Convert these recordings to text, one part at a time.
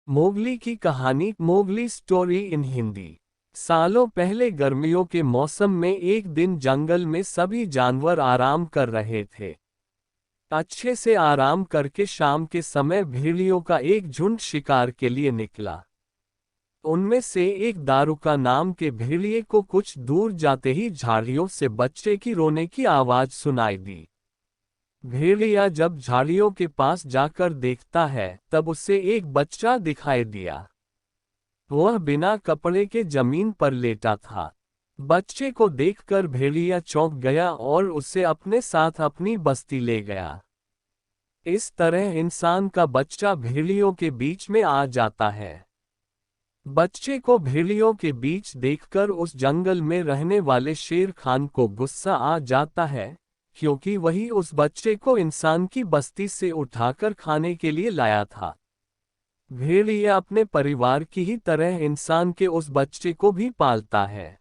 Mowgli की कहानी। Mowgli story in Hindi. सालों पहले गर्मियों के मौसम में एक दिन जंगल में सभी जानवर आराम कर रहे थे। अच्छे से आराम करके शाम के समय भेड़ियों का एक झुंड शिकार के लिए निकला। उनमें से एक दारुका नाम के भेड़िए को कुछ दूर जाते ही झाड़ियों से बच्चे की रोने की आवाज सुनाई दी। भेड़िया जब झाड़ियों के पास जाकर देखता है तब उसे एक बच्चा दिखाई दिया। वह बिना कपड़े के जमीन पर लेटा था। बच्चे को देखकर भेड़िया चौंक गया और उसे अपने साथ अपनी बस्ती ले गया। इस तरह इंसान का बच्चा भेड़ियों के बीच में आ जाता है। बच्चे को भेड़ियों के बीच देखकर उस जंगल में रहने वाले शेर खान को गुस्सा आ जाता है, क्योंकि वही उस बच्चे को इंसान की बस्ती से उठाकर खाने के लिए लाया था। भेड़िया अपने परिवार की ही तरह इंसान के उस बच्चे को भी पालता है।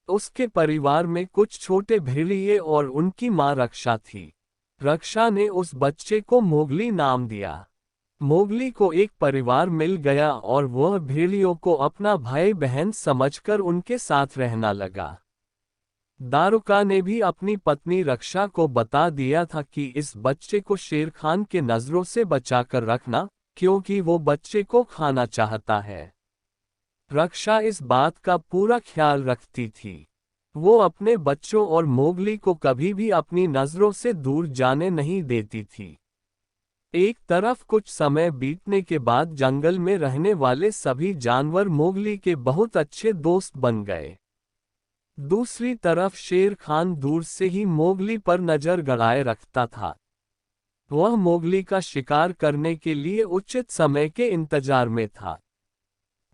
उसके परिवार में कुछ छोटे भेड़िए और उनकी मां रक्षा थी। रक्षा ने उस बच्चे को मोगली नाम दिया। मोगली को एक परिवार मिल गया और वह भेड़ियों को अपना भाई बहन समझकर उनके साथ रहना लगा। दारुका ने भी अपनी पत्नी रक्षा को बता दिया था कि इस बच्चे को शेर खान के नजरों से बचाकर रखना, क्योंकि वो बच्चे को खाना चाहता है। रक्षा इस बात का पूरा ख्याल रखती थी। वो अपने बच्चों और मोगली को कभी भी अपनी नजरों से दूर जाने नहीं देती थी। एक तरफ कुछ समय बीतने के बाद जंगल में रहने वाले सभी जानवर मोगली के बहुत अच्छे दोस्त बन गए। दूसरी तरफ शेर खान दूर से ही मोगली पर नजर गड़ाए रखता था। वह मोगली का शिकार करने के लिए उचित समय के इंतजार में था।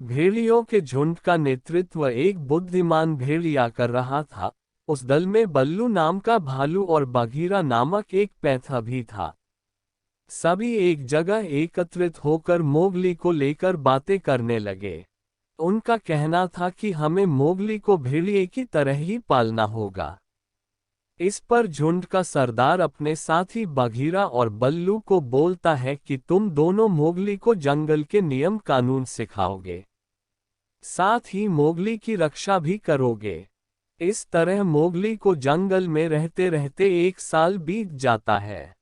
भेड़ियों के झुंड का नेतृत्व एक बुद्धिमान भेड़िया कर रहा था। उस दल में बल्लू नाम का भालू और बघीरा नामक एक पैंथर भी था। सभी एक जगह एकत्रित होकर मोगली को लेकर बातें करने लगे। उनका कहना था कि हमें मोगली को भेड़िए की तरह ही पालना होगा। इस पर झुंड का सरदार अपने साथी बघीरा और बल्लू को बोलता है कि तुम दोनों मोगली को जंगल के नियम कानून सिखाओगे, साथ ही मोगली की रक्षा भी करोगे। इस तरह मोगली को जंगल में रहते रहते 1 साल बीत जाता है।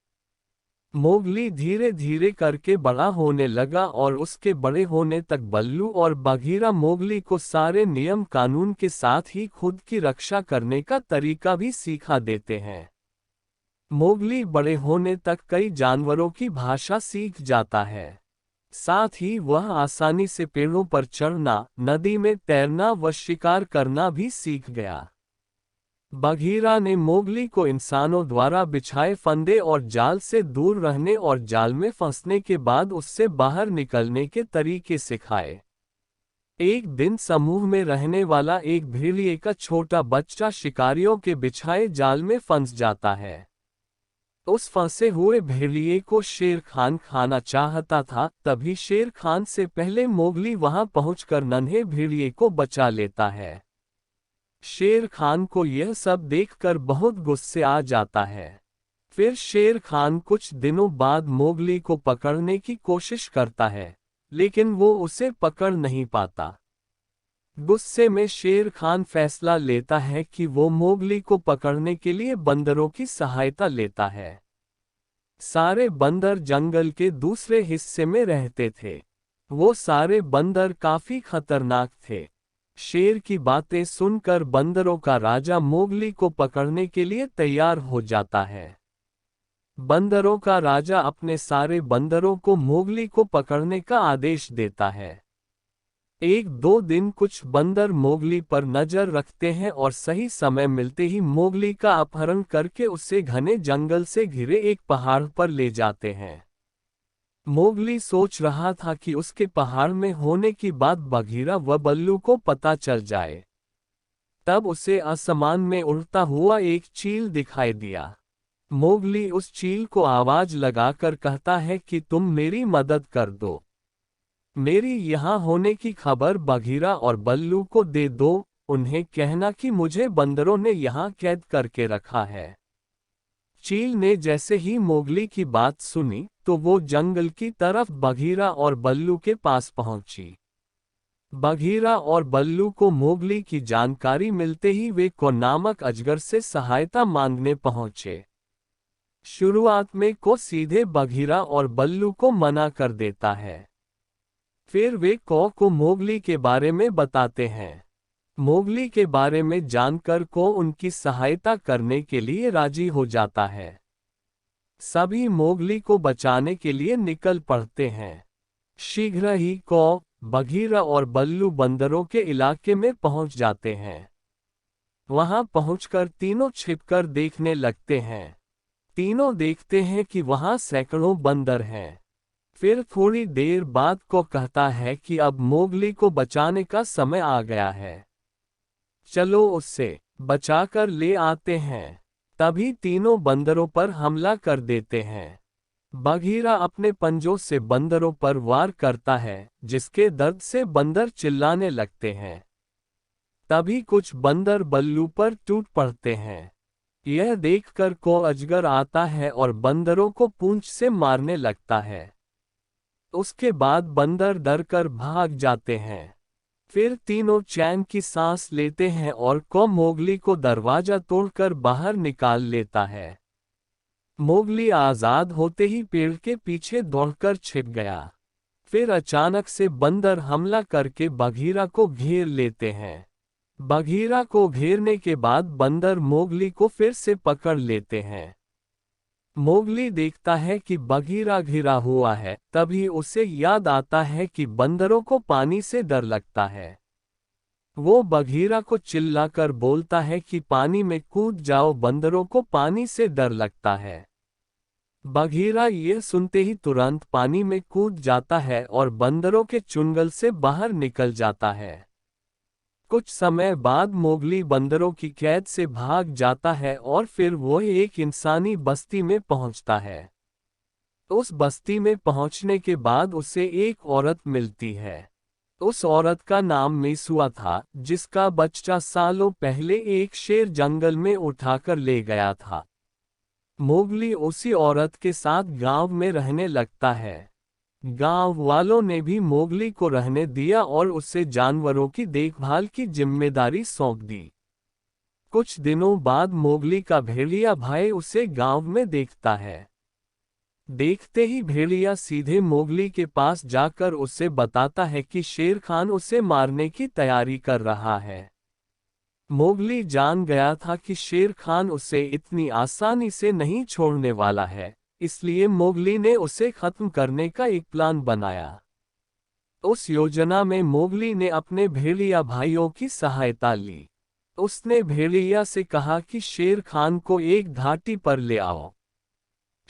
मोगली धीरे धीरे करके बड़ा होने लगा और उसके बड़े होने तक बल्लू और बघीरा मोगली को सारे नियम कानून के साथ ही खुद की रक्षा करने का तरीका भी सिखा देते हैं। मोगली बड़े होने तक कई जानवरों की भाषा सीख जाता है। साथ ही वह आसानी से पेड़ों पर चढ़ना, नदी में तैरना व शिकार करना भी सीख गया। बघीरा ने मोगली को इंसानों द्वारा बिछाए फंदे और जाल से दूर रहने और जाल में फंसने के बाद उससे बाहर निकलने के तरीके सिखाए। एक दिन समूह में रहने वाला एक भेड़िए का छोटा बच्चा शिकारियों के बिछाए जाल में फंस जाता है। उस फंसे हुए भेड़िए को शेर खान खाना चाहता था, तभी शेर खान से पहले मोगली वहां पहुंचकर नन्हे भेड़िए को बचा लेता है। शेर खान को यह सब देखकर बहुत गुस्से आ जाता है। फिर शेर खान कुछ दिनों बाद मोगली को पकड़ने की कोशिश करता है, लेकिन वो उसे पकड़ नहीं पाता। गुस्से में शेर खान फैसला लेता है कि वो मोगली को पकड़ने के लिए बंदरों की सहायता लेता है। सारे बंदर जंगल के दूसरे हिस्से में रहते थे। वो सारे बंदर काफी खतरनाक थे। शेर की बातें सुनकर बंदरों का राजा मोगली को पकड़ने के लिए तैयार हो जाता है। बंदरों का राजा अपने सारे बंदरों को मोगली को पकड़ने का आदेश देता है। 1-2 दिन कुछ बंदर मोगली पर नजर रखते हैं और सही समय मिलते ही मोगली का अपहरण करके उसे घने जंगल से घिरे एक पहाड़ पर ले जाते हैं। मोगली सोच रहा था कि उसके पहाड़ में होने की बात बघीरा व बल्लू को पता चल जाए। तब उसे आसमान में उड़ता हुआ एक चील दिखाई दिया। मोगली उस चील को आवाज लगाकर कहता है कि तुम मेरी मदद कर दो। मेरी यहाँ होने की खबर बघीरा और बल्लू को दे दो। उन्हें कहना कि मुझे बंदरों ने यहाँ कैद करके रखा है। चील ने जैसे ही मोगली की बात सुनी तो वो जंगल की तरफ बघीरा और बल्लू के पास पहुंची। बघीरा और बल्लू को मोगली की जानकारी मिलते ही वे को नामक अजगर से सहायता मांगने पहुंचे। शुरुआत में को सीधे बघीरा और बल्लू को मना कर देता है। फिर वे को मोगली के बारे में बताते हैं। मोगली के बारे में जानकर को उनकी सहायता करने के लिए राजी हो जाता है। सभी मोगली को बचाने के लिए निकल पड़ते हैं। शीघ्र ही को, बघीरा और बल्लू बंदरों के इलाके में पहुंच जाते हैं। वहां पहुंचकर तीनों छिपकर देखने लगते हैं। तीनों देखते हैं कि वहां सैकड़ों बंदर हैं। फिर थोड़ी देर बाद को कहता है कि अब मोगली को बचाने का समय आ गया है। चलो उससे बचाकर ले आते हैं। तभी तीनों बंदरों पर हमला कर देते हैं। बघीरा अपने पंजों से बंदरों पर वार करता है, जिसके दर्द से बंदर चिल्लाने लगते हैं। तभी कुछ बंदर बल्लू पर टूट पड़ते हैं। यह देखकर को अजगर आता है और बंदरों को पूंछ से मारने लगता है। उसके बाद बंदर डरकर भाग जाते हैं। फिर तीनों चैन की सांस लेते हैं और को मोगली को दरवाजा तोड़कर बाहर निकाल लेता है। मोगली आजाद होते ही पेड़ के पीछे दौड़कर छिप गया। फिर अचानक से बंदर हमला करके बघीरा को घेर लेते हैं। बघीरा को घेरने के बाद बंदर मोगली को फिर से पकड़ लेते हैं। मोगली देखता है कि बघीरा घिरा हुआ है, तभी उसे याद आता है कि बंदरों को पानी से डर लगता है। वो बघीरा को चिल्लाकर बोलता है कि पानी में कूद जाओ, बंदरों को पानी से डर लगता है। बघीरा ये सुनते ही तुरंत पानी में कूद जाता है और बंदरों के चुंगल से बाहर निकल जाता है। कुछ समय बाद मोगली बंदरों की कैद से भाग जाता है और फिर वो एक इंसानी बस्ती में पहुंचता है। उस बस्ती में पहुंचने के बाद उसे एक औरत मिलती है। उस औरत का नाम मेसुआ था, जिसका बच्चा सालों पहले एक शेर जंगल में उठाकर ले गया था। मोगली उसी औरत के साथ गांव में रहने लगता है। गांव वालों ने भी मोगली को रहने दिया और उसे जानवरों की देखभाल की जिम्मेदारी सौंप दी। कुछ दिनों बाद मोगली का भेड़िया भाई उसे गांव में देखता है। देखते ही भेड़िया सीधे मोगली के पास जाकर उसे बताता है कि शेर खान उसे मारने की तैयारी कर रहा है। मोगली जान गया था कि शेर खान उसे इतनी आसानी से नहीं छोड़ने वाला है, इसलिए मोगली ने उसे खत्म करने का एक प्लान बनाया। उस योजना में मोगली ने अपने भेड़िया भाइयों की सहायता ली। उसने भेड़िया से कहा कि शेर खान को एक घाटी पर ले आओ।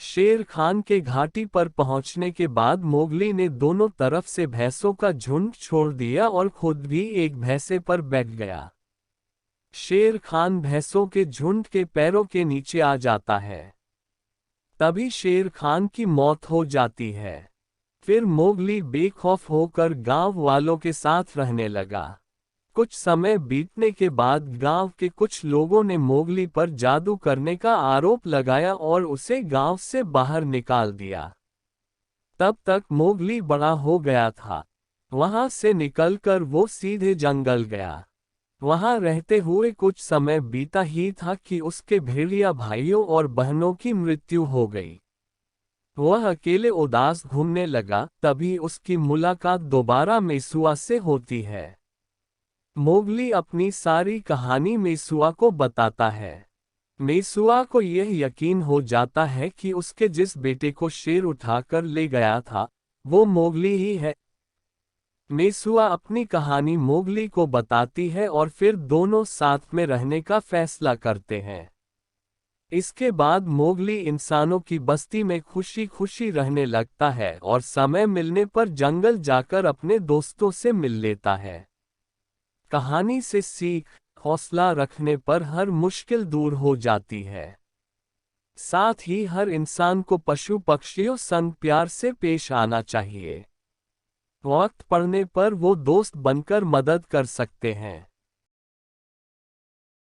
शेर खान के घाटी पर पहुंचने के बाद मोगली ने दोनों तरफ से भैंसों का झुंड छोड़ दिया और खुद भी एक भैंसे पर बैठ गया। शेर खान भैंसों के झुंड के पैरों के नीचे आ जाता है। तभी शेर खान की मौत हो जाती है। फिर मोगली बेखौफ होकर गांव वालों के साथ रहने लगा। कुछ समय बीतने के बाद गांव के कुछ लोगों ने मोगली पर जादू करने का आरोप लगाया और उसे गांव से बाहर निकाल दिया। तब तक मोगली बड़ा हो गया था। वहां से निकलकर वो सीधे जंगल गया। वहां रहते हुए कुछ समय बीता ही था कि उसके भेड़िया भाइयों और बहनों की मृत्यु हो गई। वह अकेले उदास घूमने लगा, तभी उसकी मुलाकात दोबारा मेसुआ से होती है। मोगली अपनी सारी कहानी मेसुआ को बताता है। मेसुआ को यह यकीन हो जाता है कि उसके जिस बेटे को शेर उठाकर ले गया था, वो मोगली ही है। मेसुआ अपनी कहानी मोगली को बताती है और फिर दोनों साथ में रहने का फैसला करते हैं। इसके बाद मोगली इंसानों की बस्ती में खुशी खुशी रहने लगता है और समय मिलने पर जंगल जाकर अपने दोस्तों से मिल लेता है। कहानी से सीख, हौसला रखने पर हर मुश्किल दूर हो जाती है। साथ ही हर इंसान को पशु पक्षियों संग प्यार से पेश आना चाहिए। वक्त पड़ने पर वो दोस्त बनकर मदद कर सकते हैं।